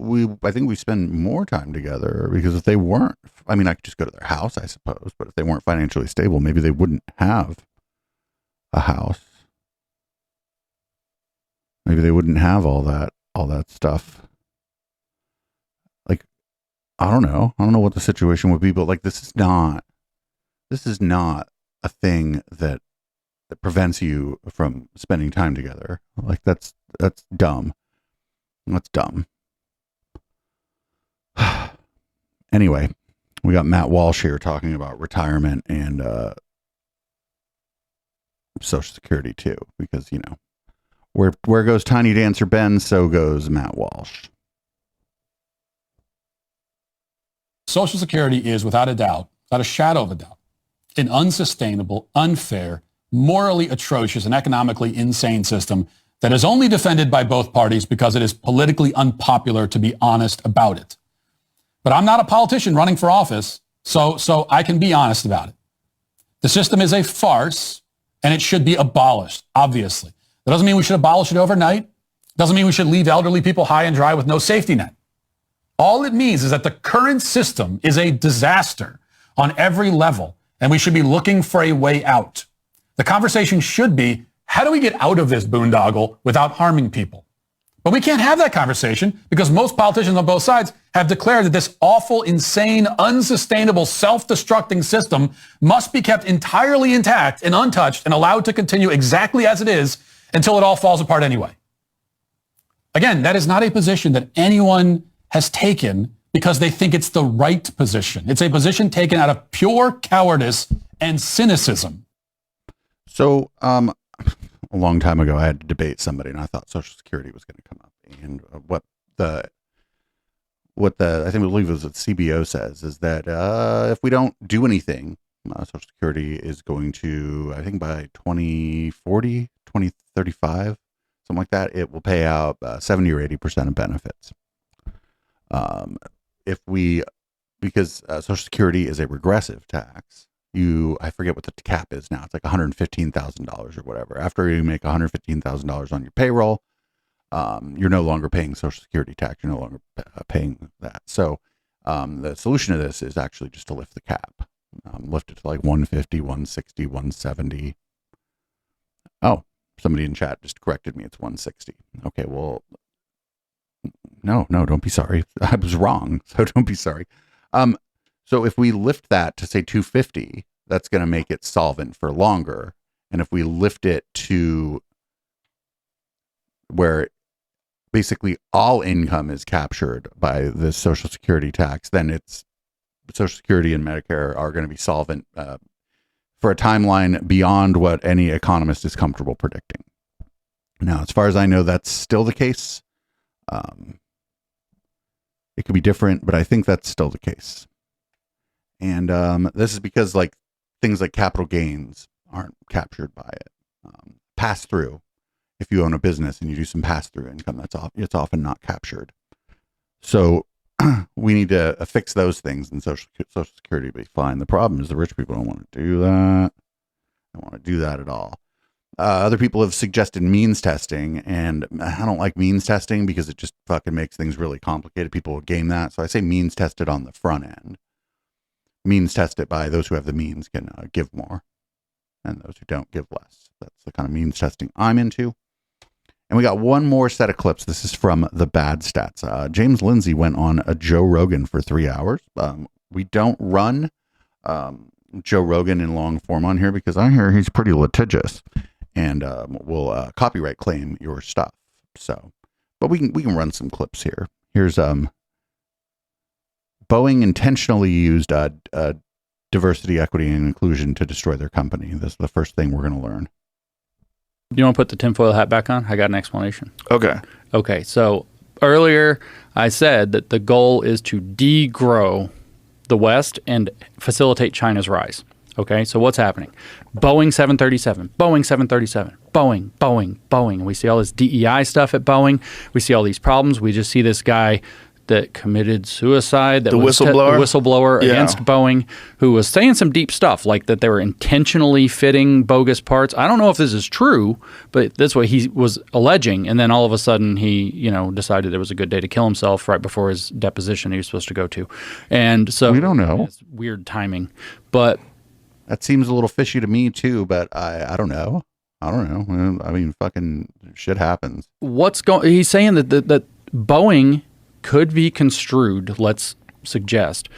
I think we spend more time together, because if they weren't, I mean, I could just go to their house, I suppose, but if they weren't financially stable, maybe they wouldn't have a house. Maybe they wouldn't have all that stuff. Like, I don't know what the situation would be, but like, this is not a thing that prevents you from spending time together. Like, that's dumb. That's dumb. Anyway, we got Matt Walsh here talking about retirement and Social Security too, because, where goes Tiny Dancer Ben, so goes Matt Walsh. Social Security is, without a doubt, without a shadow of a doubt, an unsustainable, unfair, morally atrocious, and economically insane system that is only defended by both parties because it is politically unpopular to be honest about it. But I'm not a politician running for office, so I can be honest about it. The system is a farce, and it should be abolished, obviously. That doesn't mean we should abolish it overnight. Doesn't mean we should leave elderly people high and dry with no safety net. All it means is that the current system is a disaster on every level, and we should be looking for a way out. The conversation should be, how do we get out of this boondoggle without harming people? But we can't have that conversation because most politicians on both sides have declared that this awful, insane, unsustainable, self-destructing system must be kept entirely intact and untouched and allowed to continue exactly as it is until it all falls apart anyway. Again, that is not a position that anyone has taken because they think it's the right position. It's a position taken out of pure cowardice and cynicism. So, a long time ago, I had to debate somebody, and I thought Social Security was going to come up. And what I believe it was what CBO says is that if we don't do anything, Social Security is going to, I think by 2040, 2035, something like that, it will pay out 70 or 80% of benefits. Because Social Security is a regressive tax. I forget what the cap is now. It's like $115,000 or whatever. After you make $115,000 on your payroll, you're no longer paying Social Security tax. You're no longer paying that. So the solution to this is actually just to lift the cap, lift it to like 150, 160, 170. Oh, somebody in chat just corrected me. It's 160. Okay, well, no, don't be sorry. I was wrong. So don't be sorry. So if we lift that to say 250, that's going to make it solvent for longer. And if we lift it to where basically all income is captured by the Social Security tax, then it's Social Security and Medicare are going to be solvent for a timeline beyond what any economist is comfortable predicting. Now, as far as I know, that's still the case. It could be different, but I think that's still the case. And this is because like things like capital gains aren't captured by it. Pass through, if you own a business and you do some pass through income, it's often not captured. So we need to fix those things, and Social Security will be fine. The problem is the rich people don't want to do that. They don't want to do that at all. Other people have suggested means testing, and I don't like means testing because it just fucking makes things really complicated. People will game that. So I say means test it on the front end. Means test it by those who have the means can give more, and those who don't give less. That's the kind of means testing I'm into. And we got one more set of clips. This is from the Bad Stats. James Lindsay went on a Joe Rogan for 3 hours. We don't run Joe Rogan in long form on here because I hear he's pretty litigious and will copyright claim your stuff. So, but we can run some clips here. Here's Boeing intentionally used diversity, equity, and inclusion to destroy their company. This is the first thing we're going to learn. Do you want to put the tinfoil hat back on? I got an explanation. Okay. So earlier I said that the goal is to degrow the West and facilitate China's rise. Okay, so what's happening? Boeing 737, Boeing 737, Boeing, Boeing, Boeing. And we see all this DEI stuff at Boeing. We see all these problems. We just see this guy that committed suicide, the whistleblower against Boeing, who was saying some deep stuff, like that they were intentionally fitting bogus parts. I don't know if this is true, but that's what he was alleging. And then all of a sudden he, decided it was a good day to kill himself right before his deposition he was supposed to go to. And so we don't know. It's weird timing, but that seems a little fishy to me too, but I don't know. I don't know. I mean, fucking shit happens. He's saying that Boeing could be construed, let's suggest,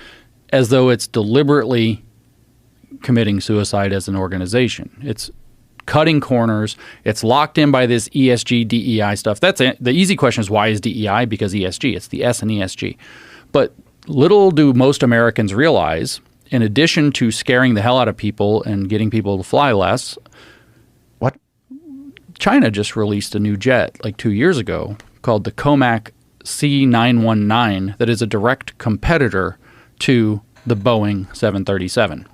as though it's deliberately committing suicide as an organization. It's cutting corners. It's locked in by this ESG, DEI stuff. That's it. The easy question is, why is DEI? Because ESG. It's the S in ESG. But little do most Americans realize, in addition to scaring the hell out of people and getting people to fly less, what? China just released a new jet like 2 years ago called the Comac C919 that is a direct competitor to the Boeing 737.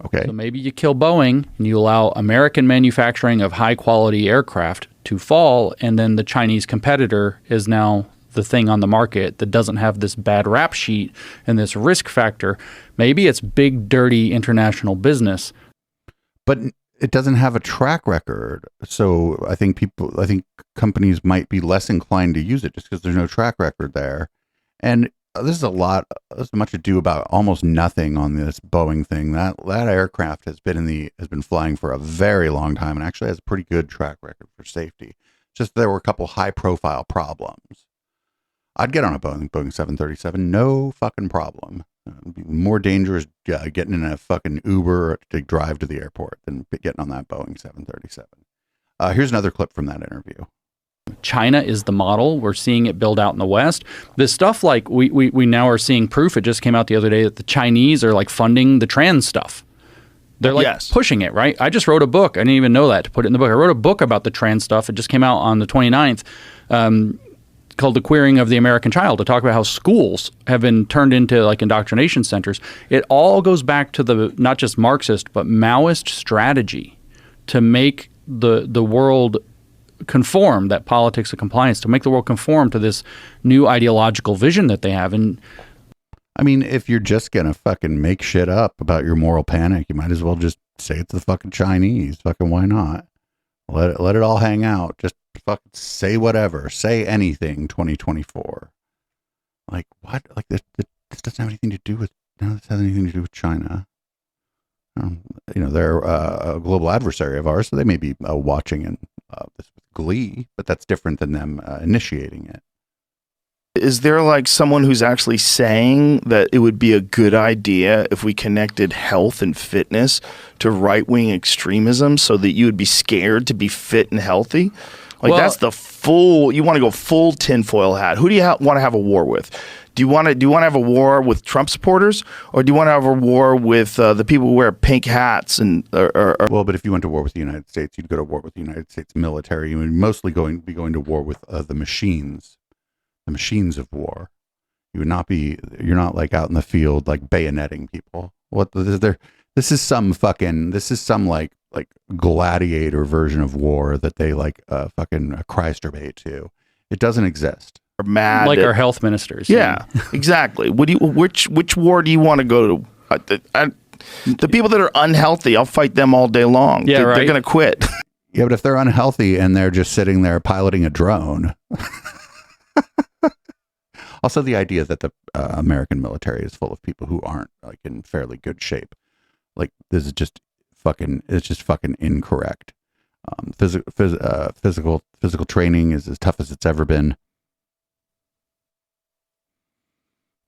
Okay. So maybe you kill Boeing and you allow American manufacturing of high-quality aircraft to fall, and then the Chinese competitor is now the thing on the market that doesn't have this bad rap sheet and this risk factor. Maybe it's big, dirty international business. But it doesn't have a track record. So I think companies might be less inclined to use it just because there's no track record there. And there's much ado about almost nothing on this Boeing thing. That aircraft has been flying for a very long time and actually has a pretty good track record for safety. Just there were a couple high profile problems. I'd get on a Boeing 737, no fucking problem. It'd be more dangerous getting in a fucking Uber to drive to the airport than getting on that Boeing 737. Here's another clip from that interview. China is the model. We're seeing it build out in the West. This stuff, like we now are seeing proof. It just came out the other day that the Chinese are like funding the trans stuff. They're like pushing it, right? I just wrote a book. I didn't even know that to put it in the book. I wrote a book about the trans stuff. It just came out on the 29th. Called The Queering of the American Child, to talk about how schools have been turned into like indoctrination centers. It all goes back to the not just Marxist but Maoist strategy to make the world conform, that politics of compliance, to make the world conform to this new ideological vision that they have. And I mean, if you're just gonna fucking make shit up about your moral panic, you might as well just say it's the fucking Chinese. Fucking why not? Let it all hang out. Just fucking say whatever, say anything. 2024, like what? Like this doesn't have anything to do with. None of this has anything to do with China. They're a global adversary of ours, so they may be watching this with glee, but that's different than them initiating it. Is there like someone who's actually saying that it would be a good idea if we connected health and fitness to right-wing extremism so that you would be scared to be fit and healthy? Like, that's the you want to go full tinfoil hat. Who do you want to have a war with? Do you want to have a war with Trump supporters, or do you want to have a war with the people who wear pink hats Well, but if you went to war with the United States, you'd go to war with the United States military. You would mostly be going to war with the machines of war. You would not be. You're not like out in the field like bayoneting people. This is some like gladiator version of war that they like fucking Christ-obey to. It doesn't exist. Mad like our health ministers. Yeah, exactly. Which war do you want to go to? The people that are unhealthy, I'll fight them all day long. Yeah, They're going to quit. Yeah, but if they're unhealthy and they're just sitting there piloting a drone. Also, the idea that the American military is full of people who aren't like in fairly good shape, like this is just fucking incorrect. Physical training is as tough as it's ever been.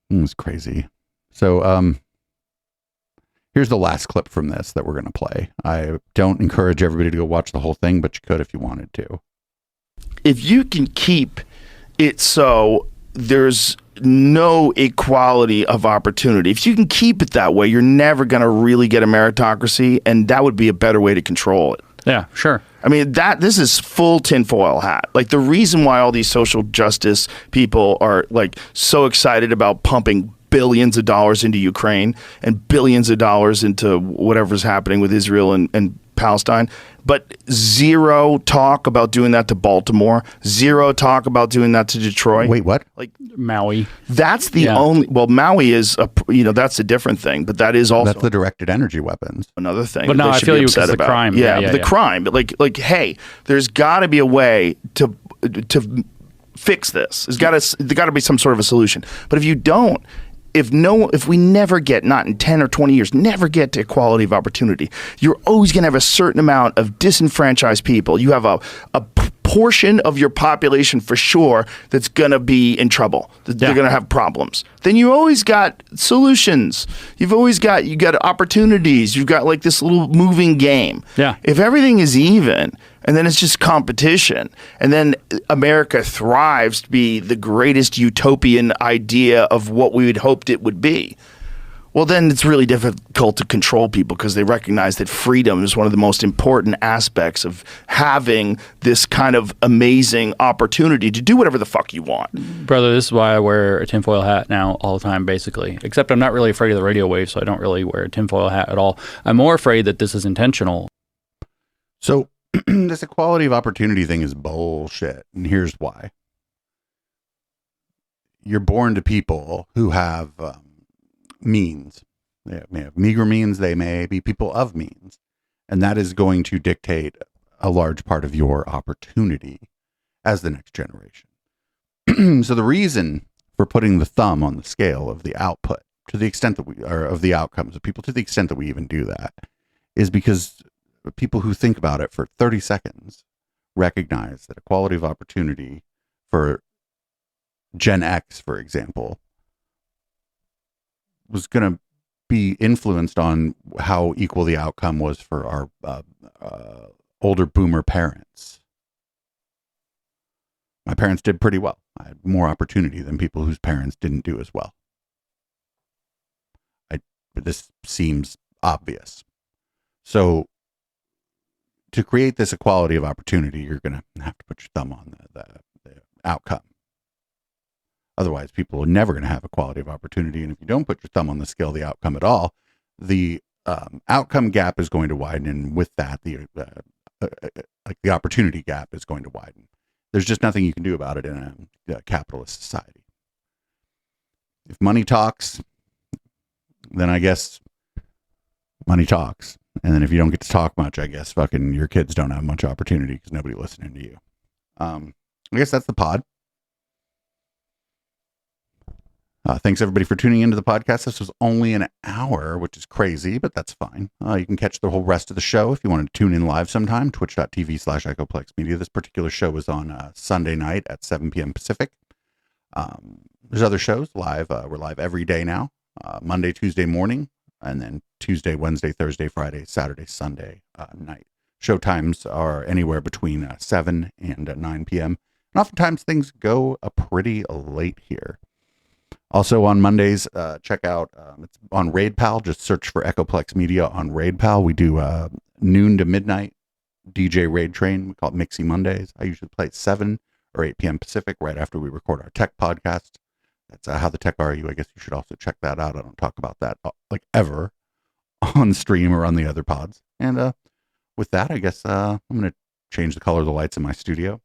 It's crazy. So here's the last clip from this that we're going to play. I don't encourage everybody to go watch the whole thing, but you could if you wanted to. If you can keep it so there's no equality of opportunity, if you can keep it that way, you're never going to really get a meritocracy, and that would be a better way to control it. Yeah, sure. I mean, this is full tinfoil hat. Like, the reason why all these social justice people are like so excited about pumping billions of dollars into Ukraine and billions of dollars into whatever's happening with Israel and Palestine, but zero talk about doing that to Baltimore, zero talk about doing that to Detroit. Wait, what? Like Maui. That's the only. Well, Maui is that's a different thing, but that is also that's the directed energy weapons. Another thing. But no, I feel you because the crime. Yeah, the crime. But like, hey, there's got to be a way to fix this. There's got to be some sort of a solution. But if you don't. If we never get, not in 10 or 20 years, never get to equality of opportunity, you're always going to have a certain amount of disenfranchised people. You have a portion of your population for sure that's going to be in trouble. They're going to have problems. Then you always got solutions. You got opportunities. You've got like this little moving game. Yeah. If everything is even, and then it's just competition, and then America thrives to be the greatest utopian idea of what we had hoped it would be, well, then it's really difficult to control people because they recognize that freedom is one of the most important aspects of having this kind of amazing opportunity to do whatever the fuck you want. Brother, this is why I wear a tinfoil hat now all the time, basically. Except I'm not really afraid of the radio waves, so I don't really wear a tinfoil hat at all. I'm more afraid that this is intentional. So this equality of opportunity thing is bullshit, and here's why. You're born to people who have means. They may have meager means, they may be people of means, and that is going to dictate a large part of your opportunity as the next generation. So the reason for putting the thumb on the scale of the output to the extent that of the outcomes of people, to the extent that we even do that, is because people who think about it for 30 seconds recognize that equality of opportunity for Gen X, for example, was going to be influenced on how equal the outcome was for our older boomer parents. My parents did pretty well. I had more opportunity than people whose parents didn't do as well. This seems obvious. So to create this equality of opportunity, you're going to have to put your thumb on the outcome. Otherwise, people are never going to have equality of opportunity. And if you don't put your thumb on the scale of the outcome at all, the outcome gap is going to widen. And with that, the opportunity gap is going to widen. There's just nothing you can do about it in a capitalist society. If money talks, then I guess money talks. And then if you don't get to talk much, I guess fucking your kids don't have much opportunity because nobody listening to you. I guess that's the pod. Thanks everybody for tuning into the podcast. This was only an hour, which is crazy, but that's fine. You can catch the whole rest of the show if you want to tune in live sometime, twitch.tv/Echoplex Media. This particular show is on Sunday night at 7 p.m. Pacific. There's other shows live. We're live every day now, Monday, Tuesday morning, and then Tuesday, Wednesday, Thursday, Friday, Saturday, Sunday night. Show times are anywhere between 7 and 9 p.m. And oftentimes things go pretty late here. Also on Mondays, check out, it's on RaidPal. Just search for Echoplex Media on RaidPal. We do noon to midnight DJ Raid Train. We call it Mixy Mondays. I usually play at 7 or 8 p.m. Pacific right after we record our tech podcast. That's How the Tech Are You. I guess you should also check that out. I don't talk about that like ever on stream or on the other pods. And with that, I guess I'm going to change the color of the lights in my studio,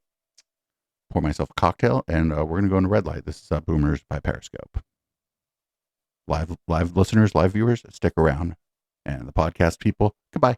pour myself a cocktail, and we're going to go into red light. This is Boomers by Periscope. Live listeners, live viewers, stick around. And the podcast people, goodbye.